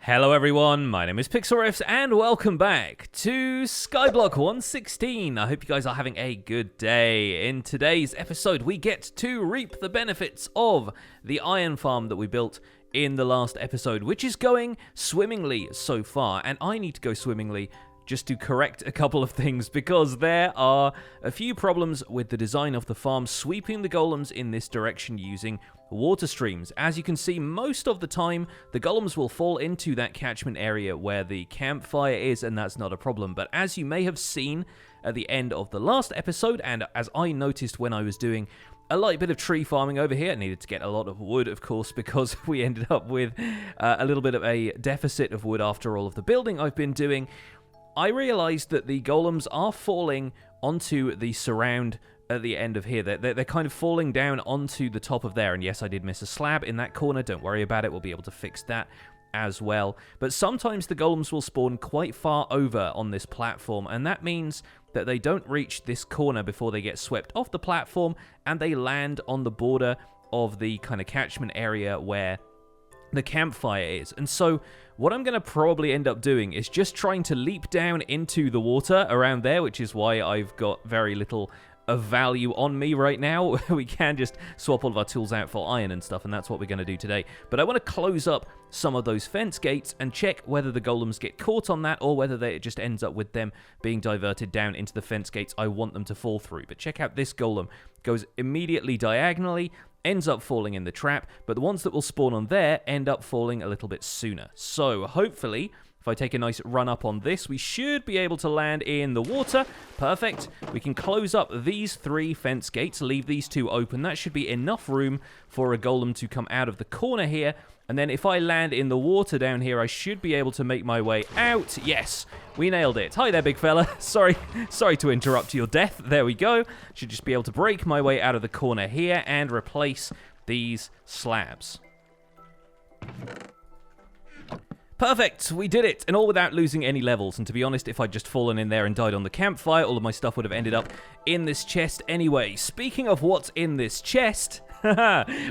Hello everyone, my name is Pixlriffs and welcome back to Skyblock 116. I hope you guys are having a good day. In today's episode, we get to reap the benefits of the iron farm that we built in the last episode, which is going swimmingly so far, and I need to go swimmingly just to correct a couple of things because there are a few problems with the design of the farm sweeping the golems in this direction using water streams. As you can see, most of the time the golems will fall into that catchment area where the campfire is, and that's not a problem. But as you may have seen at the end of the last episode, and as I noticed when I was doing a light bit of tree farming over here, I needed to get a lot of wood, of course, because we ended up with a little bit of a deficit of wood after all of the building I've been doing. I realized that the golems are falling onto the surround at the end of here. They're kind of falling down onto the top of there. And yes, I did miss a slab in that corner. Don't worry about it. We'll be able to fix that as well. But sometimes the golems will spawn quite far over on this platform. And that means that they don't reach this corner before they get swept off the platform. And they land on the border of the kind of catchment area where the campfire is. And so what I'm going to probably end up doing is just trying to leap down into the water around there, which is why I've got very little of value on me right now. We can just swap all of our tools out for iron and stuff, and that's what we're going to do today. But I want to close up some of those fence gates and check whether the golems get caught on that or whether it just ends up with them being diverted down into the fence gates I want them to fall through. But check out this golem. Goes immediately diagonally, ends up falling in the trap, but the ones that will spawn on there end up falling a little bit sooner. So hopefully, if I take a nice run up on this, we should be able to land in the water. Perfect. We can close up these 3 fence gates, leave these 2 open. That should be enough room for a golem to come out of the corner here. And then if I land in the water down here, I should be able to make my way out. Yes, we nailed it. Hi there, big fella. Sorry to interrupt your death. There we go. Should just be able to break my way out of the corner here and replace these slabs. Perfect, we did it, and all without losing any levels. And to be honest, if I'd just fallen in there and died on the campfire, all of my stuff would have ended up in this chest anyway. Speaking of what's in this chest,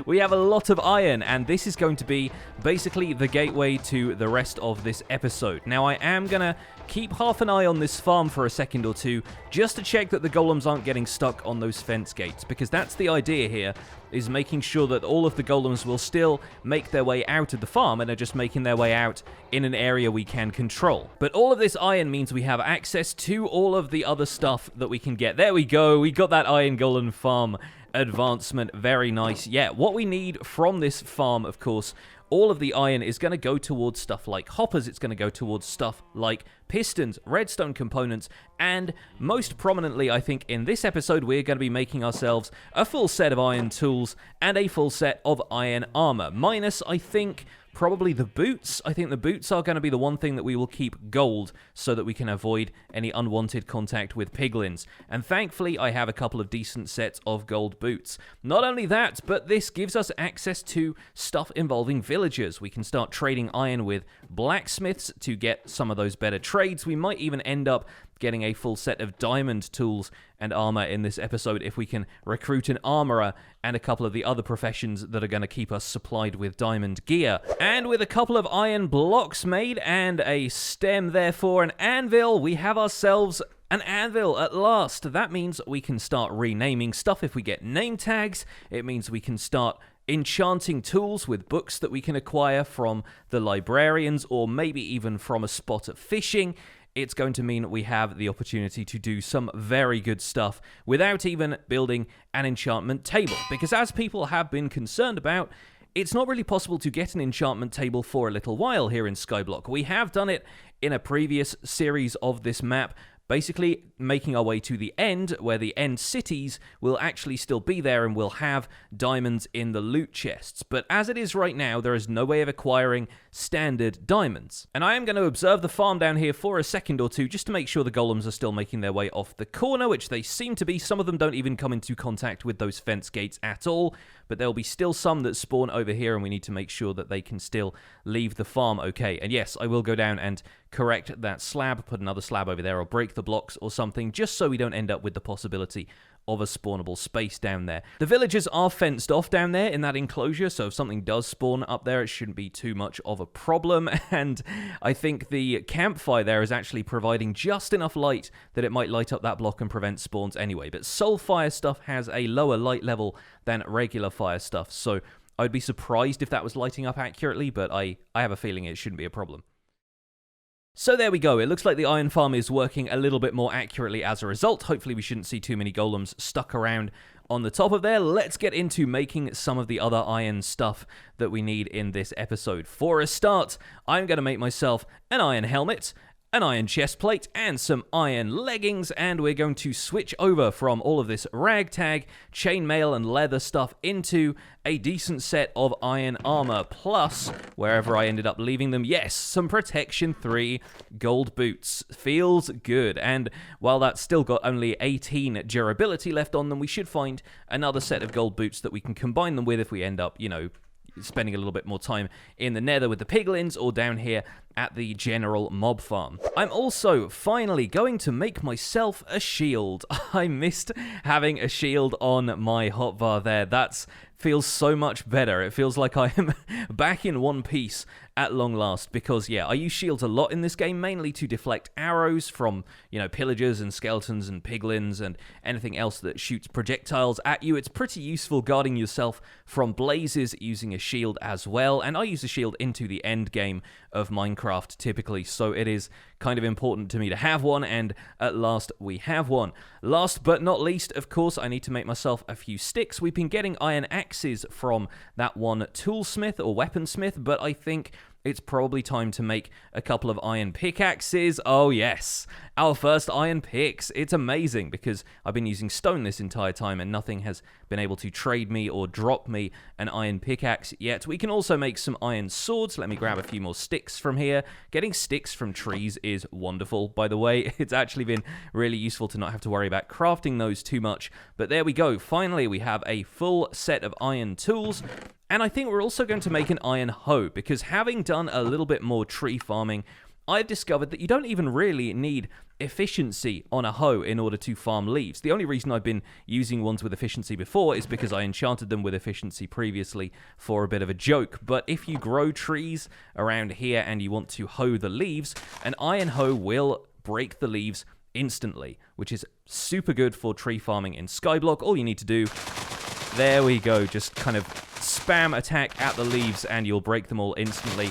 we have a lot of iron, and this is going to be basically the gateway to the rest of this episode. Now, I am going to keep half an eye on this farm for a second or two, just to check that the golems aren't getting stuck on those fence gates, because that's the idea here, is making sure that all of the golems will still make their way out of the farm and are just making their way out in an area we can control. But all of this iron means we have access to all of the other stuff that we can get. There we go, we got that iron golem farm advancement. Very nice. Yeah, what we need from this farm, of course, all of the iron is going to go towards stuff like hoppers, it's going to go towards stuff like pistons, redstone components, and most prominently, I think, in this episode, we're going to be making ourselves a full set of iron tools and a full set of iron armor. Minus, I think, probably the boots. I think the boots are going to be the one thing that we will keep gold so that we can avoid any unwanted contact with piglins. And thankfully, I have a couple of decent sets of gold boots. Not only that, but this gives us access to stuff involving villagers. We can start trading iron with blacksmiths to get some of those better trades. We might even end up getting a full set of diamond tools and armor in this episode if we can recruit an armorer and a couple of the other professions that are going to keep us supplied with diamond gear. And with a couple of iron blocks made and a stem there for an anvil, we have ourselves an anvil at last. That means we can start renaming stuff if we get name tags. It means we can start enchanting tools with books that we can acquire from the librarians or maybe even from a spot at fishing. It's going to mean we have the opportunity to do some very good stuff without even building an enchantment table. Because as people have been concerned about, it's not really possible to get an enchantment table for a little while here in Skyblock. We have done it in a previous series of this map, basically making our way to the end, where the end cities will actually still be there and will have diamonds in the loot chests. But as it is right now, there is no way of acquiring standard diamonds. And I am going to observe the farm down here for a second or two, just to make sure the golems are still making their way off the corner, which they seem to be. Some of them don't even come into contact with those fence gates at all, but there'll be still some that spawn over here, and we need to make sure that they can still leave the farm okay. And yes, I will go down and correct that slab, put another slab over there, or break the blocks or something, just so we don't end up with the possibility of a spawnable space down there. The villagers are fenced off down there in that enclosure, so if something does spawn up there, it shouldn't be too much of a problem, and I think the campfire there is actually providing just enough light that it might light up that block and prevent spawns anyway, but soul fire stuff has a lower light level than regular fire stuff, so I'd be surprised if that was lighting up accurately, but I have a feeling it shouldn't be a problem. So there we go, it looks like the iron farm is working a little bit more accurately as a result. Hopefully we shouldn't see too many golems stuck around on the top of there. Let's get into making some of the other iron stuff that we need in this episode. For a start, I'm going to make myself an iron helmet, an iron chest plate, and some iron leggings, and we're going to switch over from all of this ragtag, chainmail, and leather stuff into a decent set of iron armor, plus, wherever I ended up leaving them, yes, some protection 3 gold boots. Feels good, and while that's still got only 18 durability left on them, we should find another set of gold boots that we can combine them with if we end up, you know, spending a little bit more time in the nether with the piglins or down here at the general mob farm. I'm also finally going to make myself a shield. I missed having a shield on my hotbar there. That feels so much better. It feels like I am back in one piece at long last, because yeah, I use shields a lot in this game, mainly to deflect arrows from, you know, pillagers and skeletons and piglins and anything else that shoots projectiles at you. It's pretty useful guarding yourself from blazes using a shield as well, and I use a shield into the end game of Minecraft typically, so it is kind of important to me to have one, and at last we have one. Last but not least, of course, I need to make myself a few sticks. We've been getting iron axes from that one toolsmith or weaponsmith, but I think it's probably time to make a couple of iron pickaxes. Oh yes, our first iron picks. It's amazing because I've been using stone this entire time and nothing has been able to trade me or drop me an iron pickaxe yet. We can also make some iron swords. Let me grab a few more sticks from here. Getting sticks from trees is wonderful, by the way. It's actually been really useful to not have to worry about crafting those too much. But there we go. Finally, we have a full set of iron tools. And I think we're also going to make an iron hoe, because having done a little bit more tree farming, I've discovered that you don't even really need efficiency on a hoe in order to farm leaves. The only reason I've been using ones with efficiency before is because I enchanted them with efficiency previously for a bit of a joke. But if you grow trees around here and you want to hoe the leaves, an iron hoe will break the leaves instantly, which is super good for tree farming in Skyblock. All you need to do, there we go, just kind of spam attack at the leaves and you'll break them all instantly,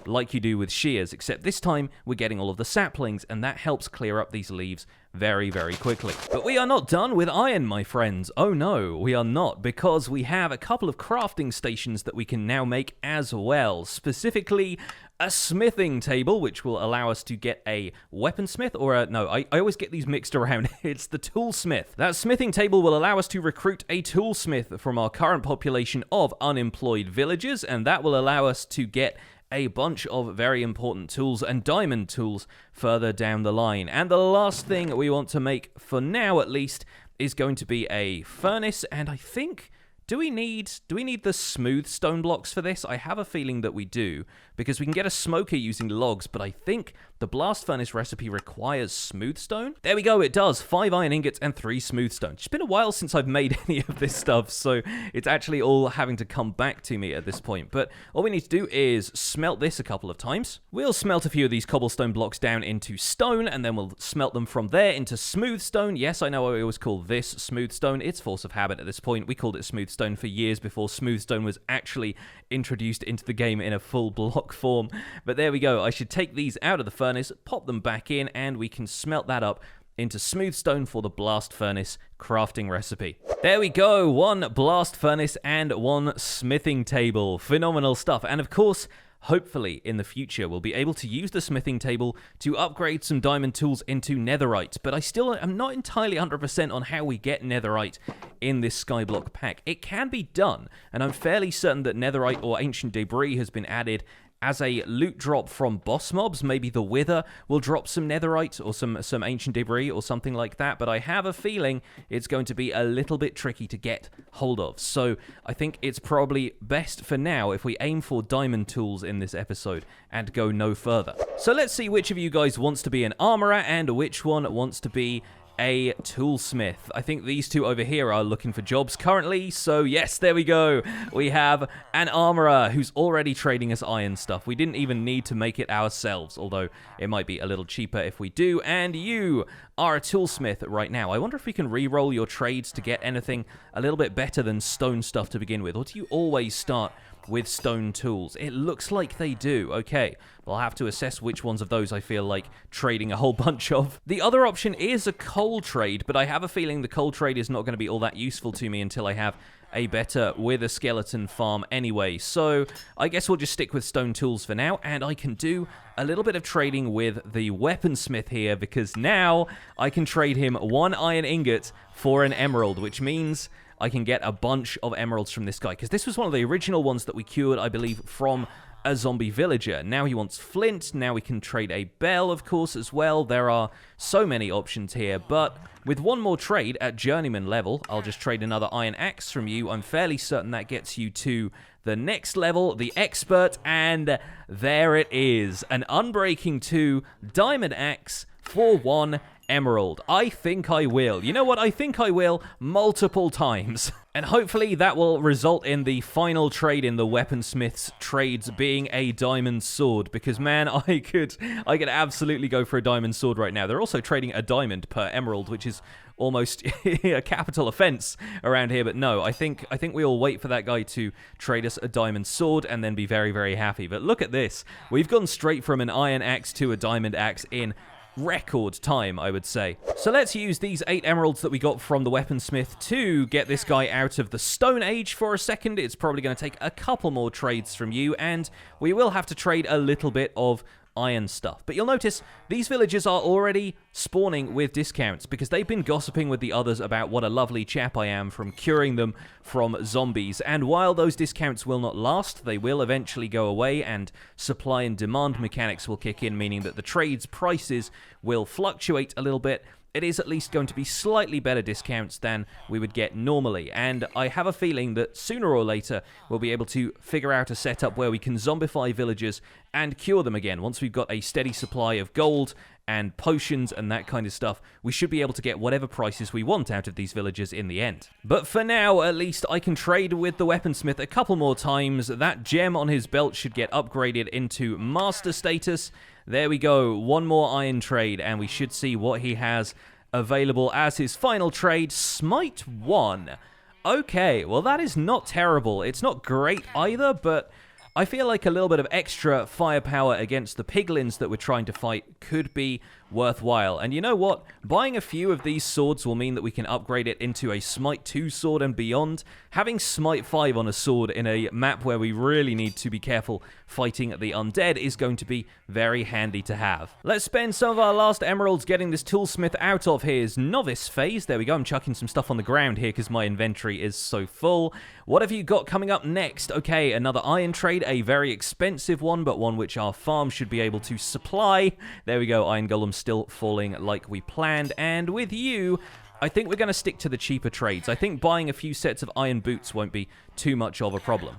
like you do with shears, except this time we're getting all of the saplings, and that helps clear up these leaves very, very quickly. But we are not done with iron, my friends. Oh no, we are not, because we have a couple of crafting stations that we can now make as well. Specifically, a smithing table, which will allow us to get a weaponsmith, or a, no, I always get these mixed around. It's the toolsmith. That smithing table will allow us to recruit a toolsmith from our current population of unemployed villagers, and that will allow us to get a bunch of very important tools and diamond tools further down the line. And the last thing we want to make, for now at least, is going to be a furnace, and I think... Do we need the smooth stone blocks for this? I have a feeling that we do, because we can get a smoker using logs, but I think the blast furnace recipe requires smooth stone. There we go, it does. 5 iron ingots and 3 smooth stone. It's been a while since I've made any of this stuff, so it's actually all having to come back to me at this point. But all we need to do is smelt this a couple of times. We'll smelt a few of these cobblestone blocks down into stone, and then we'll smelt them from there into smooth stone. Yes, I know I always call this smooth stone. It's force of habit at this point. We called it smooth stone for years before smooth stone was actually introduced into the game in a full block form. But there we go. I should take these out of the furnace, pop them back in, and we can smelt that up into smooth stone for the blast furnace crafting recipe. There we go. 1 blast furnace and 1 smithing table. Phenomenal stuff. And of course, hopefully in the future we'll be able to use the smithing table to upgrade some diamond tools into netherite, but I still am not entirely 100% on how we get netherite in this Skyblock pack. It can be done, and I'm fairly certain that netherite or ancient debris has been added as a loot drop from boss mobs. Maybe the Wither will drop some netherite or some ancient debris or something like that, but I have a feeling it's going to be a little bit tricky to get hold of. So I think it's probably best for now if we aim for diamond tools in this episode and go no further. So let's see which of you guys wants to be an armorer and which one wants to be a toolsmith. I think these two over here are looking for jobs currently, so yes, there we go. We have an armorer who's already trading us iron stuff. We didn't even need to make it ourselves, although it might be a little cheaper if we do. And you are a toolsmith right now. I wonder if we can re-roll your trades to get anything a little bit better than stone stuff to begin with, or do you always start with stone tools? It looks like they do. Okay, we'll have to assess which ones of those I feel like trading a whole bunch of. The other option is a coal trade, but I have a feeling the coal trade is not going to be all that useful to me until I have a better with a skeleton farm anyway. So I guess we'll just stick with stone tools for now, and I can do a little bit of trading with the weaponsmith here, because now I can trade him 1 iron ingot for an emerald, which means I can get a bunch of emeralds from this guy, because this was one of the original ones that we cured, I believe, from a zombie villager. Now he wants flint. Now we can trade a bell, of course, as well. There are so many options here, but with one more trade at journeyman level, I'll just trade another iron axe from you. I'm fairly certain that gets you to the next level, the expert, and there it is. An Unbreaking 2 diamond axe for 1 emerald. I think I will. You know what? I think I will multiple times. And hopefully that will result in the final trade in the weaponsmith's trades being a diamond sword, because man, I could absolutely go for a diamond sword right now. They're also trading a diamond per emerald, which is almost a capital offense around here, but no, I think we'll wait for that guy to trade us a diamond sword and then be very, very happy. But look at this. We've gone straight from an iron axe to a diamond axe in record time, I would say. So let's use these 8 emeralds that we got from the weaponsmith to get this guy out of the Stone Age for a second. It's probably going to take a couple more trades from you, and we will have to trade a little bit of iron stuff. But you'll notice these villagers are already spawning with discounts because they've been gossiping with the others about what a lovely chap I am from curing them from zombies. And while those discounts will not last, they will eventually go away and supply and demand mechanics will kick in, meaning that the trades prices will fluctuate a little bit. It is at least going to be slightly better discounts than we would get normally, and I have a feeling that sooner or later we'll be able to figure out a setup where we can zombify villagers and cure them again. Once we've got a steady supply of gold and potions and that kind of stuff, we should be able to get whatever prices we want out of these villagers in the end. But for now, at least, I can trade with the weaponsmith a couple more times. That gem on his belt should get upgraded into master status. There we go, one more iron trade, and we should see what he has available as his final trade. Smite 1. Okay, well that is not terrible. It's not great either, but I feel like a little bit of extra firepower against the piglins that we're trying to fight could be worthwhile. And you know what? Buying a few of these swords will mean that we can upgrade it into a Smite 2 sword and beyond. Having Smite 5 on a sword in a map where we really need to be careful fighting the undead is going to be very handy to have. Let's spend some of our last emeralds getting this toolsmith out of his novice phase. There we go. I'm chucking some stuff on the ground here because my inventory is so full. What have you got coming up next? Okay, another iron trade, a very expensive one, but one which our farm should be able to supply. There we go, iron golem still falling like we planned. And with you, I think we're going to stick to the cheaper trades. I think buying a few sets of iron boots won't be too much of a problem.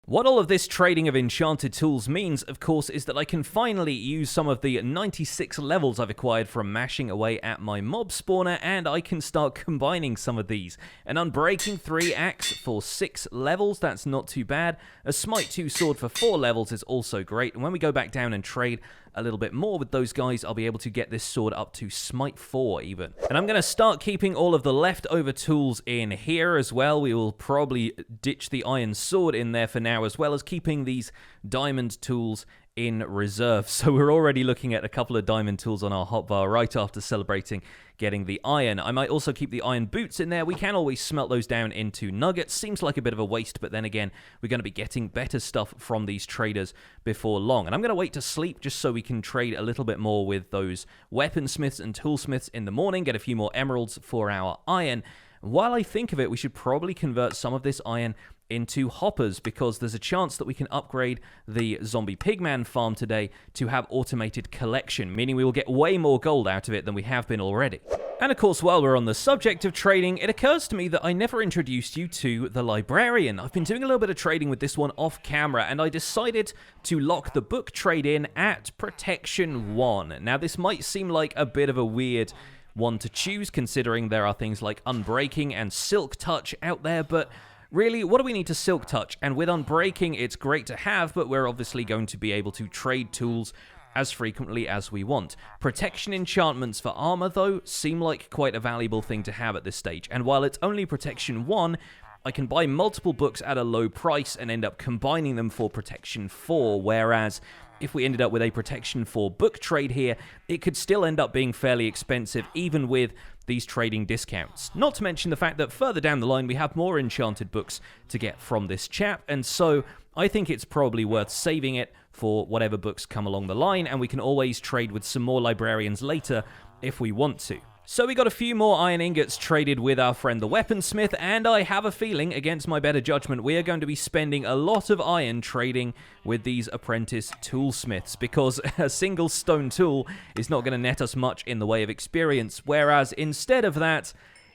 What all of this trading of enchanted tools means, of course, is that I can finally use some of the 96 levels I've acquired from mashing away at my mob spawner, and I can start combining some of these. An Unbreaking 3 axe for 6 levels, that's not too bad. A Smite 2 sword for 4 levels is also great, and when we go back down and trade a little bit more with those guys, I'll be able to get this sword up to Smite 4 even. And I'm going to start keeping all of the leftover tools in here as well. We will probably ditch the iron sword in there for now, as well as keeping these diamond tools in reserve. So we're already looking at a couple of diamond tools on our hotbar right after celebrating getting the iron. I might also keep the iron boots in there. We can always smelt those down into nuggets. Seems like a bit of a waste, but then again, we're going to be getting better stuff from these traders before long. And I'm going to wait to sleep just so we can trade a little bit more with those weaponsmiths and toolsmiths in the morning, get a few more emeralds for our iron. While I think of it, we should probably convert some of this iron into hoppers, because there's a chance that we can upgrade the zombie pigman farm today to have automated collection, meaning we will get way more gold out of it than we have been already. And of course, while we're on the subject of trading, it occurs to me that I never introduced you to the Librarian. I've been doing a little bit of trading with this one off camera, and I decided to lock the book trade in at Protection 1. Now, this might seem like a bit of a weird one to choose, considering there are things like Unbreaking and Silk Touch out there, but really, what do we need to Silk Touch? And with Unbreaking, it's great to have, but we're obviously going to be able to trade tools as frequently as we want. Protection enchantments for armor, though, seem like quite a valuable thing to have at this stage, and while it's only protection 1, I can buy multiple books at a low price and end up combining them for protection 4, whereas if we ended up with a protection 4 book trade here, it could still end up being fairly expensive even with these trading discounts. Not to mention the fact that further down the line we have more enchanted books to get from this chap, and so I think it's probably worth saving it for whatever books come along the line, and we can always trade with some more librarians later if we want to. So we got a few more iron ingots traded with our friend the weaponsmith, and I have a feeling, against my better judgment, we are going to be spending a lot of iron trading with these apprentice toolsmiths, because a single stone tool is not going to net us much in the way of experience, whereas instead of that,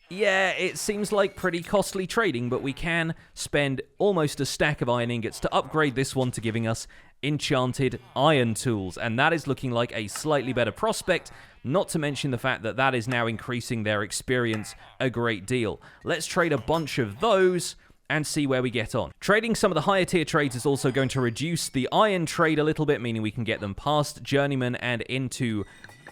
yeah, it seems like pretty costly trading, but we can spend almost a stack of iron ingots to upgrade this one to giving us enchanted iron tools, and that is looking like a slightly better prospect, not to mention the fact that that is now increasing their experience a great deal. Let's trade a bunch of those and see where we get on. Trading some of the higher tier trades is also going to reduce the iron trade a little bit, meaning we can get them past journeyman and into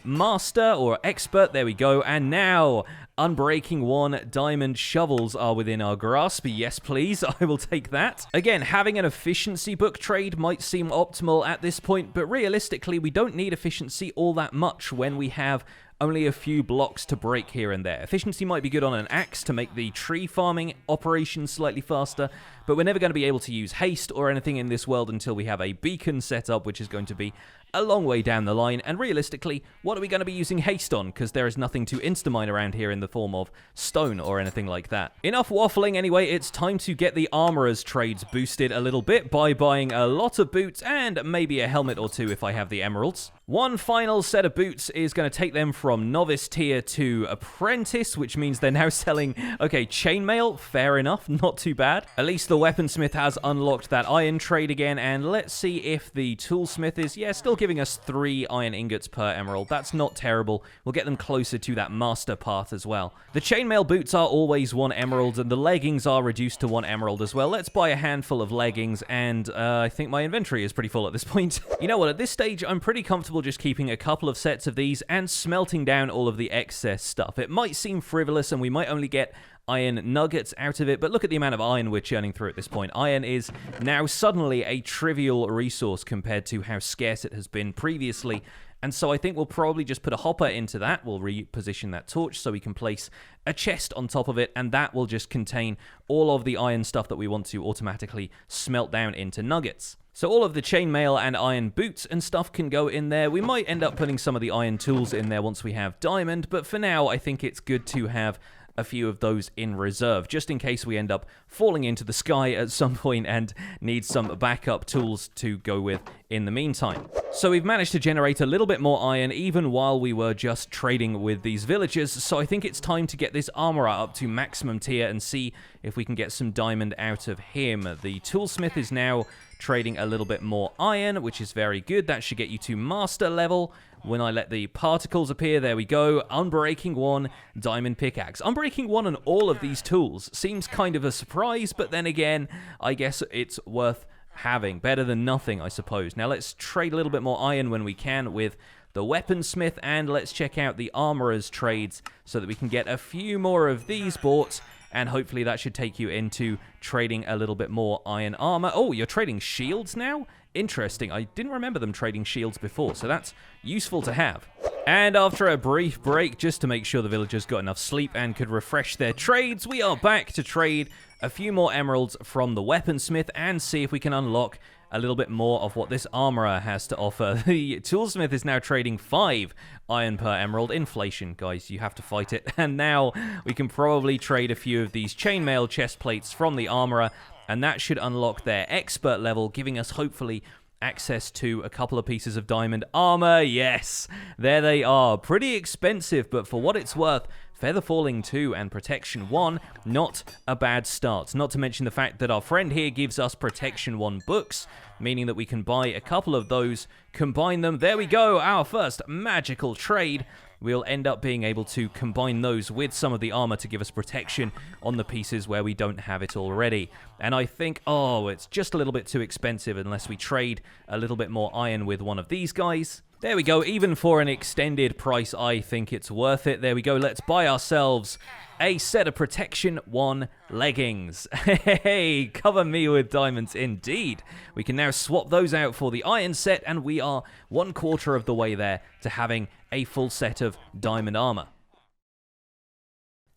master or expert. There we go. And now Unbreaking 1 diamond shovels are within our grasp. Yes, please. I will take that. Again, having an efficiency book trade might seem optimal at this point, but realistically, we don't need efficiency all that much when we have only a few blocks to break here and there. Efficiency might be good on an axe to make the tree farming operation slightly faster, but we're never going to be able to use haste or anything in this world until we have a beacon set up, which is going to be a long way down the line. And realistically, what are we going to be using haste on? Because there is nothing to insta-mine around here in the form of stone or anything like that. Enough waffling anyway, it's time to get the armorer's trades boosted a little bit by buying a lot of boots and maybe a helmet or two if I have the emeralds. One final set of boots is going to take them from novice tier to apprentice, which means they're now selling, okay, chainmail, fair enough, not too bad. At least the weaponsmith has unlocked that iron trade again, and let's see if the toolsmith is, yeah, still giving us 3 iron ingots per emerald. That's not terrible. We'll get them closer to that master path as well. The chainmail boots are always 1 emerald, and the leggings are reduced to 1 emerald as well. Let's buy a handful of leggings, and I think my inventory is pretty full at this point. You know what, at this stage, I'm pretty comfortable just keeping a couple of sets of these and smelting down all of the excess stuff. It might seem frivolous, and we might only get iron nuggets out of it, but look at the amount of iron we're churning through at this point. Iron is now suddenly a trivial resource compared to how scarce it has been previously, and so I think we'll probably just put a hopper into that. We'll reposition that torch so we can place a chest on top of it, and that will just contain all of the iron stuff that we want to automatically smelt down into nuggets. So all of the chainmail and iron boots and stuff can go in there. We might end up putting some of the iron tools in there once we have diamond, but for now I think it's good to have a few of those in reserve, just in case we end up falling into the sky at some point and need some backup tools to go with in the meantime. So we've managed to generate a little bit more iron even while we were just trading with these villagers, so I think it's time to get this armorer up to maximum tier and see if we can get some diamond out of him. The toolsmith is now trading a little bit more iron, which is very good. That should get you to master level. When I let the particles appear, there we go. Unbreaking 1 diamond pickaxe. Unbreaking 1 on all of these tools seems kind of a surprise, but then again, I guess it's worth having. Better than nothing, I suppose. Now let's trade a little bit more iron when we can with the weaponsmith, and let's check out the armorer's trades so that we can get a few more of these bought, and hopefully that should take you into trading a little bit more iron armor. Oh, you're trading shields now? Interesting. I didn't remember them trading shields before, so that's useful to have. And after a brief break, just to make sure the villagers got enough sleep and could refresh their trades, we are back to trade a few more emeralds from the weaponsmith and see if we can unlock a little bit more of what this armorer has to offer. The toolsmith is now trading 5 iron per emerald. Inflation, guys, you have to fight it. And now we can probably trade a few of these chainmail chest plates from the armorer, and that should unlock their expert level, giving us hopefully access to a couple of pieces of diamond armor. Yes, there they are. Pretty expensive, but for what it's worth, Feather Falling 2 and Protection 1, not a bad start. Not to mention the fact that our friend here gives us Protection 1 books, meaning that we can buy a couple of those, combine them. There we go, our first magical trade. we'll end up being able to combine those with some of the armor to give us protection on the pieces where we don't have it already. And I think, oh, it's just a little bit too expensive unless we trade a little bit more iron with one of these guys. There we go. Even for an extended price, I think it's worth it. There we go. Let's buy ourselves a set of Protection 1 leggings. Hey, cover me with diamonds indeed. We can now swap those out for the iron set, and we are 1/4 of the way there to having a full set of diamond armor.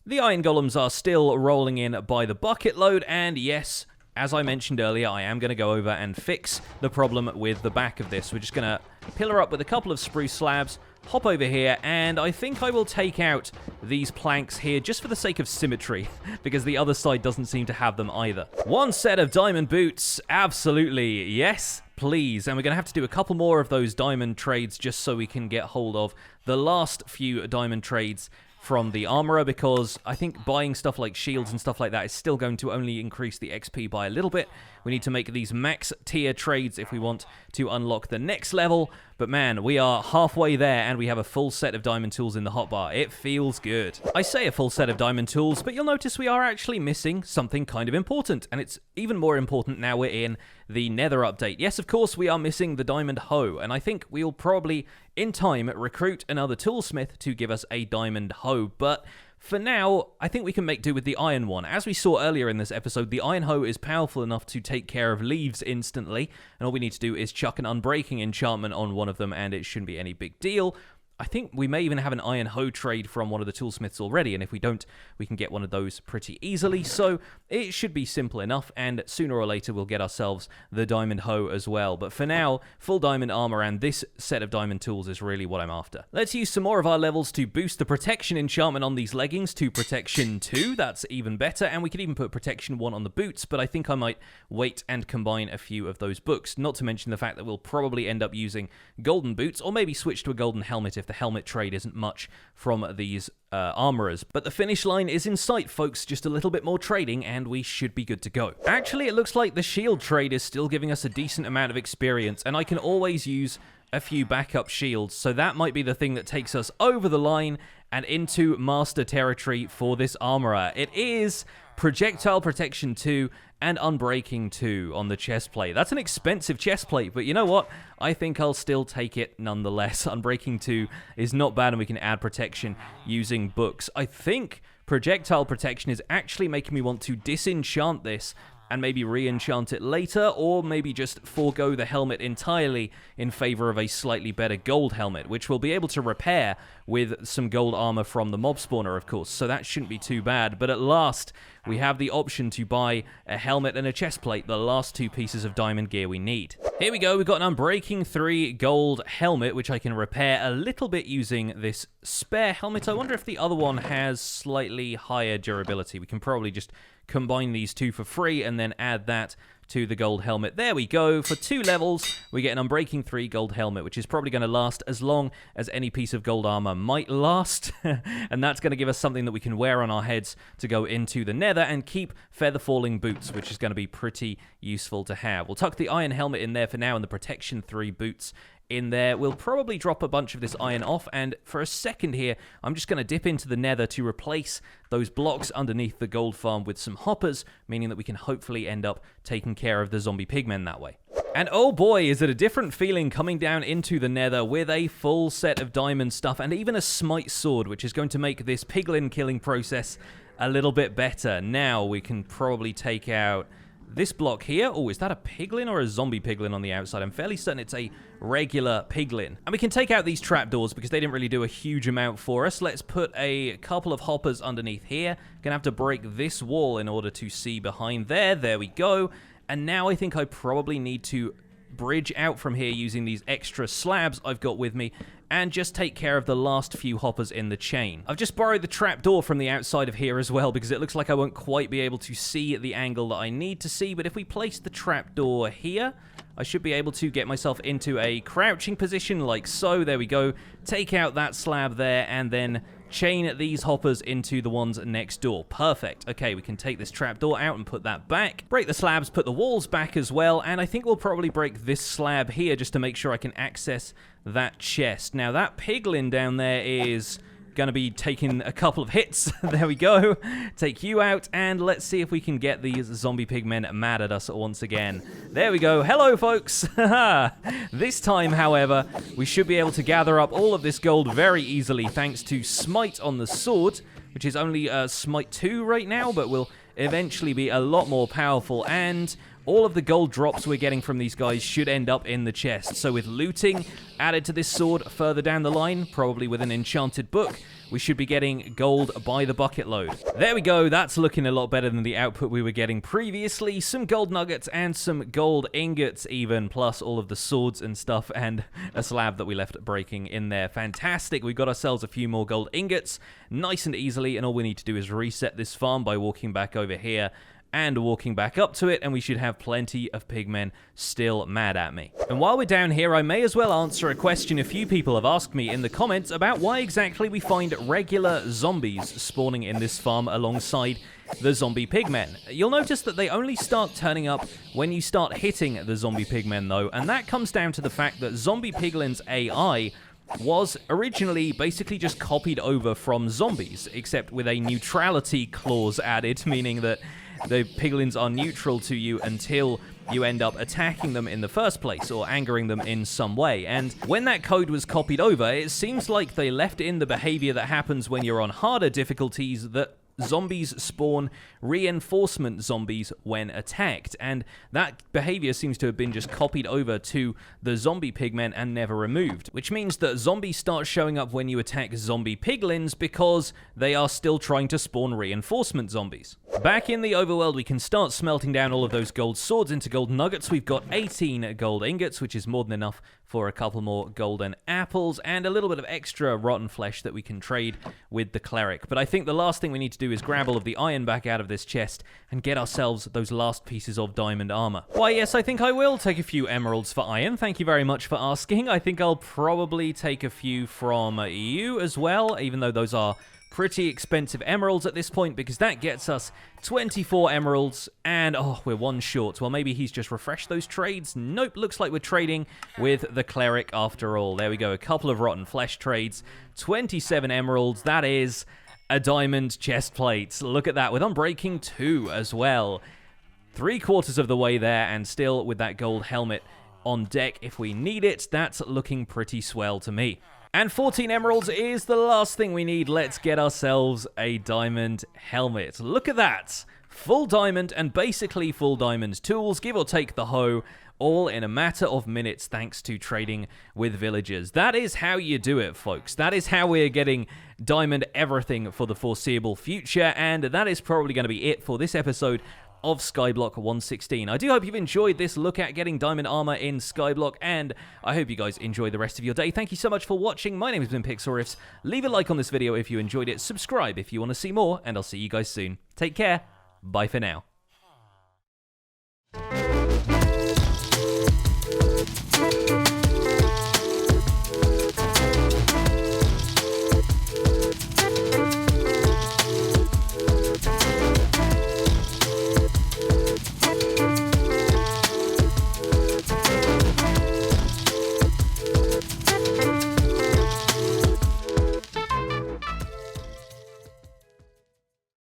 The iron golems are still rolling in by the bucket load, and yes, as I mentioned earlier, I am going to go over and fix the problem with the back of this. We're just going to pillar up with a couple of spruce slabs, hop over here, and I think I will take out these planks here just for the sake of symmetry, because the other side doesn't seem to have them either. One set of diamond boots, absolutely, yes, please. And we're going to have to do a couple more of those diamond trades just so we can get hold of the last few diamond trades from the armorer, because I think buying stuff like shields and stuff like that is still going to only increase the XP by a little bit. We need to make these max tier trades if we want to unlock the next level. But man, we are halfway there and we have a full set of diamond tools in the hotbar. It feels good. I say a full set of diamond tools, but you'll notice we are actually missing something kind of important. And it's even more important now we're in the Nether update. Yes, of course, we are missing the diamond hoe. And I think we'll probably, in time, recruit another toolsmith to give us a diamond hoe. But for now, I think we can make do with the iron one. As we saw earlier in this episode, the iron hoe is powerful enough to take care of leaves instantly, and all we need to do is chuck an unbreaking enchantment on one of them, and it shouldn't be any big deal. I think we may even have an iron hoe trade from one of the toolsmiths already, and if we don't, we can get one of those pretty easily, so it should be simple enough, and sooner or later we'll get ourselves the diamond hoe as well. But for now, full diamond armor and this set of diamond tools is really what I'm after. Let's use some more of our levels to boost the protection enchantment on these leggings to protection 2, that's even better, and we could even put protection 1 on the boots, but I think I might wait and combine a few of those books, not to mention the fact that we'll probably end up using golden boots, or maybe switch to a golden helmet if the helmet trade isn't much from these armorers. But the finish line is in sight, folks. Just a little bit more trading and we should be good to go. Actually, it looks like the shield trade is still giving us a decent amount of experience, and I can always use a few backup shields, so that might be the thing that takes us over the line and into master territory for this armorer. It is projectile protection 2 and unbreaking 2 on the chest plate. That's an expensive chest plate, but you know what? I think I'll still take it nonetheless. Unbreaking 2 is not bad, and we can add protection using books. I think projectile protection is actually making me want to disenchant this and maybe re-enchant it later, or maybe just forego the helmet entirely in favor of a slightly better gold helmet, which we'll be able to repair with some gold armor from the mob spawner, of course, so that shouldn't be too bad. But at last, we have the option to buy a helmet and a chest plate, the last two pieces of diamond gear we need. Here we go, we've got an Unbreaking 3 gold helmet, which I can repair a little bit using this spare helmet. I wonder if the other one has slightly higher durability. We can probably just combine these two for free and then add that to the gold helmet. There we go. For 2 levels, we get an Unbreaking 3 gold helmet, which is probably going to last as long as any piece of gold armor might last. And that's going to give us something that we can wear on our heads to go into the nether and keep feather falling boots, which is going to be pretty useful to have. We'll tuck the iron helmet in there for now and the protection 3 boots in there. We'll probably drop a bunch of this iron off, and for a second here, I'm just going to dip into the nether to replace those blocks underneath the gold farm with some hoppers, meaning that we can hopefully end up taking care of the zombie pigmen that way. And oh boy, is it a different feeling coming down into the nether with a full set of diamond stuff and even a smite sword, which is going to make this piglin killing process a little bit better. Now we can probably take out this block here. Oh, is that a piglin or a zombie piglin on the outside? I'm fairly certain it's a regular piglin. And we can take out these trapdoors because they didn't really do a huge amount for us. Let's put a couple of hoppers underneath here. Gonna have to break this wall in order to see behind there. There we go. And now I think I probably need to bridge out from here using these extra slabs I've got with me and just take care of the last few hoppers in the chain. I've just borrowed the trapdoor from the outside of here as well because it looks like I won't quite be able to see at the angle that I need to see, but if we place the trapdoor here, I should be able to get myself into a crouching position like so. There we go. Take out that slab there and then chain these hoppers into the ones next door. Perfect. Okay, we can take this trapdoor out and put that back. Break the slabs, put the walls back as well, and I think we'll probably break this slab here just to make sure I can access that chest. Now, that piglin down there is going to be taking a couple of hits. There we go. Take you out, and let's see if we can get these zombie pigmen mad at us once again. There we go. Hello, folks. This time, however, we should be able to gather up all of this gold very easily thanks to Smite on the sword, which is only Smite 2 right now, but will eventually be a lot more powerful, and all of the gold drops we're getting from these guys should end up in the chest. So with looting added to this sword further down the line, probably with an enchanted book, we should be getting gold by the bucket load. There we go. That's looking a lot better than the output we were getting previously. Some gold nuggets and some gold ingots even, plus all of the swords and stuff, and a slab that we left breaking in there. Fantastic. We got ourselves a few more gold ingots nice and easily, and all we need to do is reset this farm by walking back over here and walking back up to it, and we should have plenty of pigmen still mad at me. And while we're down here, I may as well answer a question a few people have asked me in the comments about why exactly we find regular zombies spawning in this farm alongside the zombie pigmen. You'll notice that they only start turning up when you start hitting the zombie pigmen though, and that comes down to the fact that zombie piglin's AI was originally basically just copied over from zombies, except with a neutrality clause added, meaning that the piglins are neutral to you until you end up attacking them in the first place or angering them in some way. And when that code was copied over, it seems like they left in the behavior that happens when you're on harder difficulties, that zombies spawn reinforcement zombies when attacked, and that behavior seems to have been just copied over to the zombie pigmen and never removed, which means that zombies start showing up when you attack zombie piglins because they are still trying to spawn reinforcement zombies. Back in the overworld, we can start smelting down all of those gold swords into gold nuggets. We've got 18 gold ingots, which is more than enough for a couple more golden apples and a little bit of extra rotten flesh that we can trade with the cleric. But I think the last thing we need to do is grab all of the iron back out of this chest and get ourselves those last pieces of diamond armor. Why, yes, I think I will take a few emeralds for iron. Thank you very much for asking. I think I'll probably take a few from you as well, even though those are pretty expensive emeralds at this point, because that gets us 24 emeralds, and oh, we're one short. Well, maybe he's just refreshed those trades. Nope, looks like we're trading with the cleric after all. There we go, a couple of rotten flesh trades, 27 emeralds. That is a diamond chest plate. Look at that, with Unbreaking 2 as well. 3/4 of the way there, and still with that gold helmet on deck if we need it. That's looking pretty swell to me. And 14 emeralds is the last thing we need. Let's get ourselves a diamond helmet. Look at that. Full diamond and basically full diamond tools, give or take the hoe, all in a matter of minutes thanks to trading with villagers. That is how you do it, folks. That is how we're getting diamond everything for the foreseeable future, and that is probably going to be it for this episode of Skyblock 116. I do hope you've enjoyed this look at getting diamond armor in Skyblock, and I hope you guys enjoy the rest of your day. Thank you so much for watching. My name has been Pixlriffs. Leave a like on this video if you enjoyed it, subscribe if you want to see more, and I'll see you guys soon. Take care. Bye for now.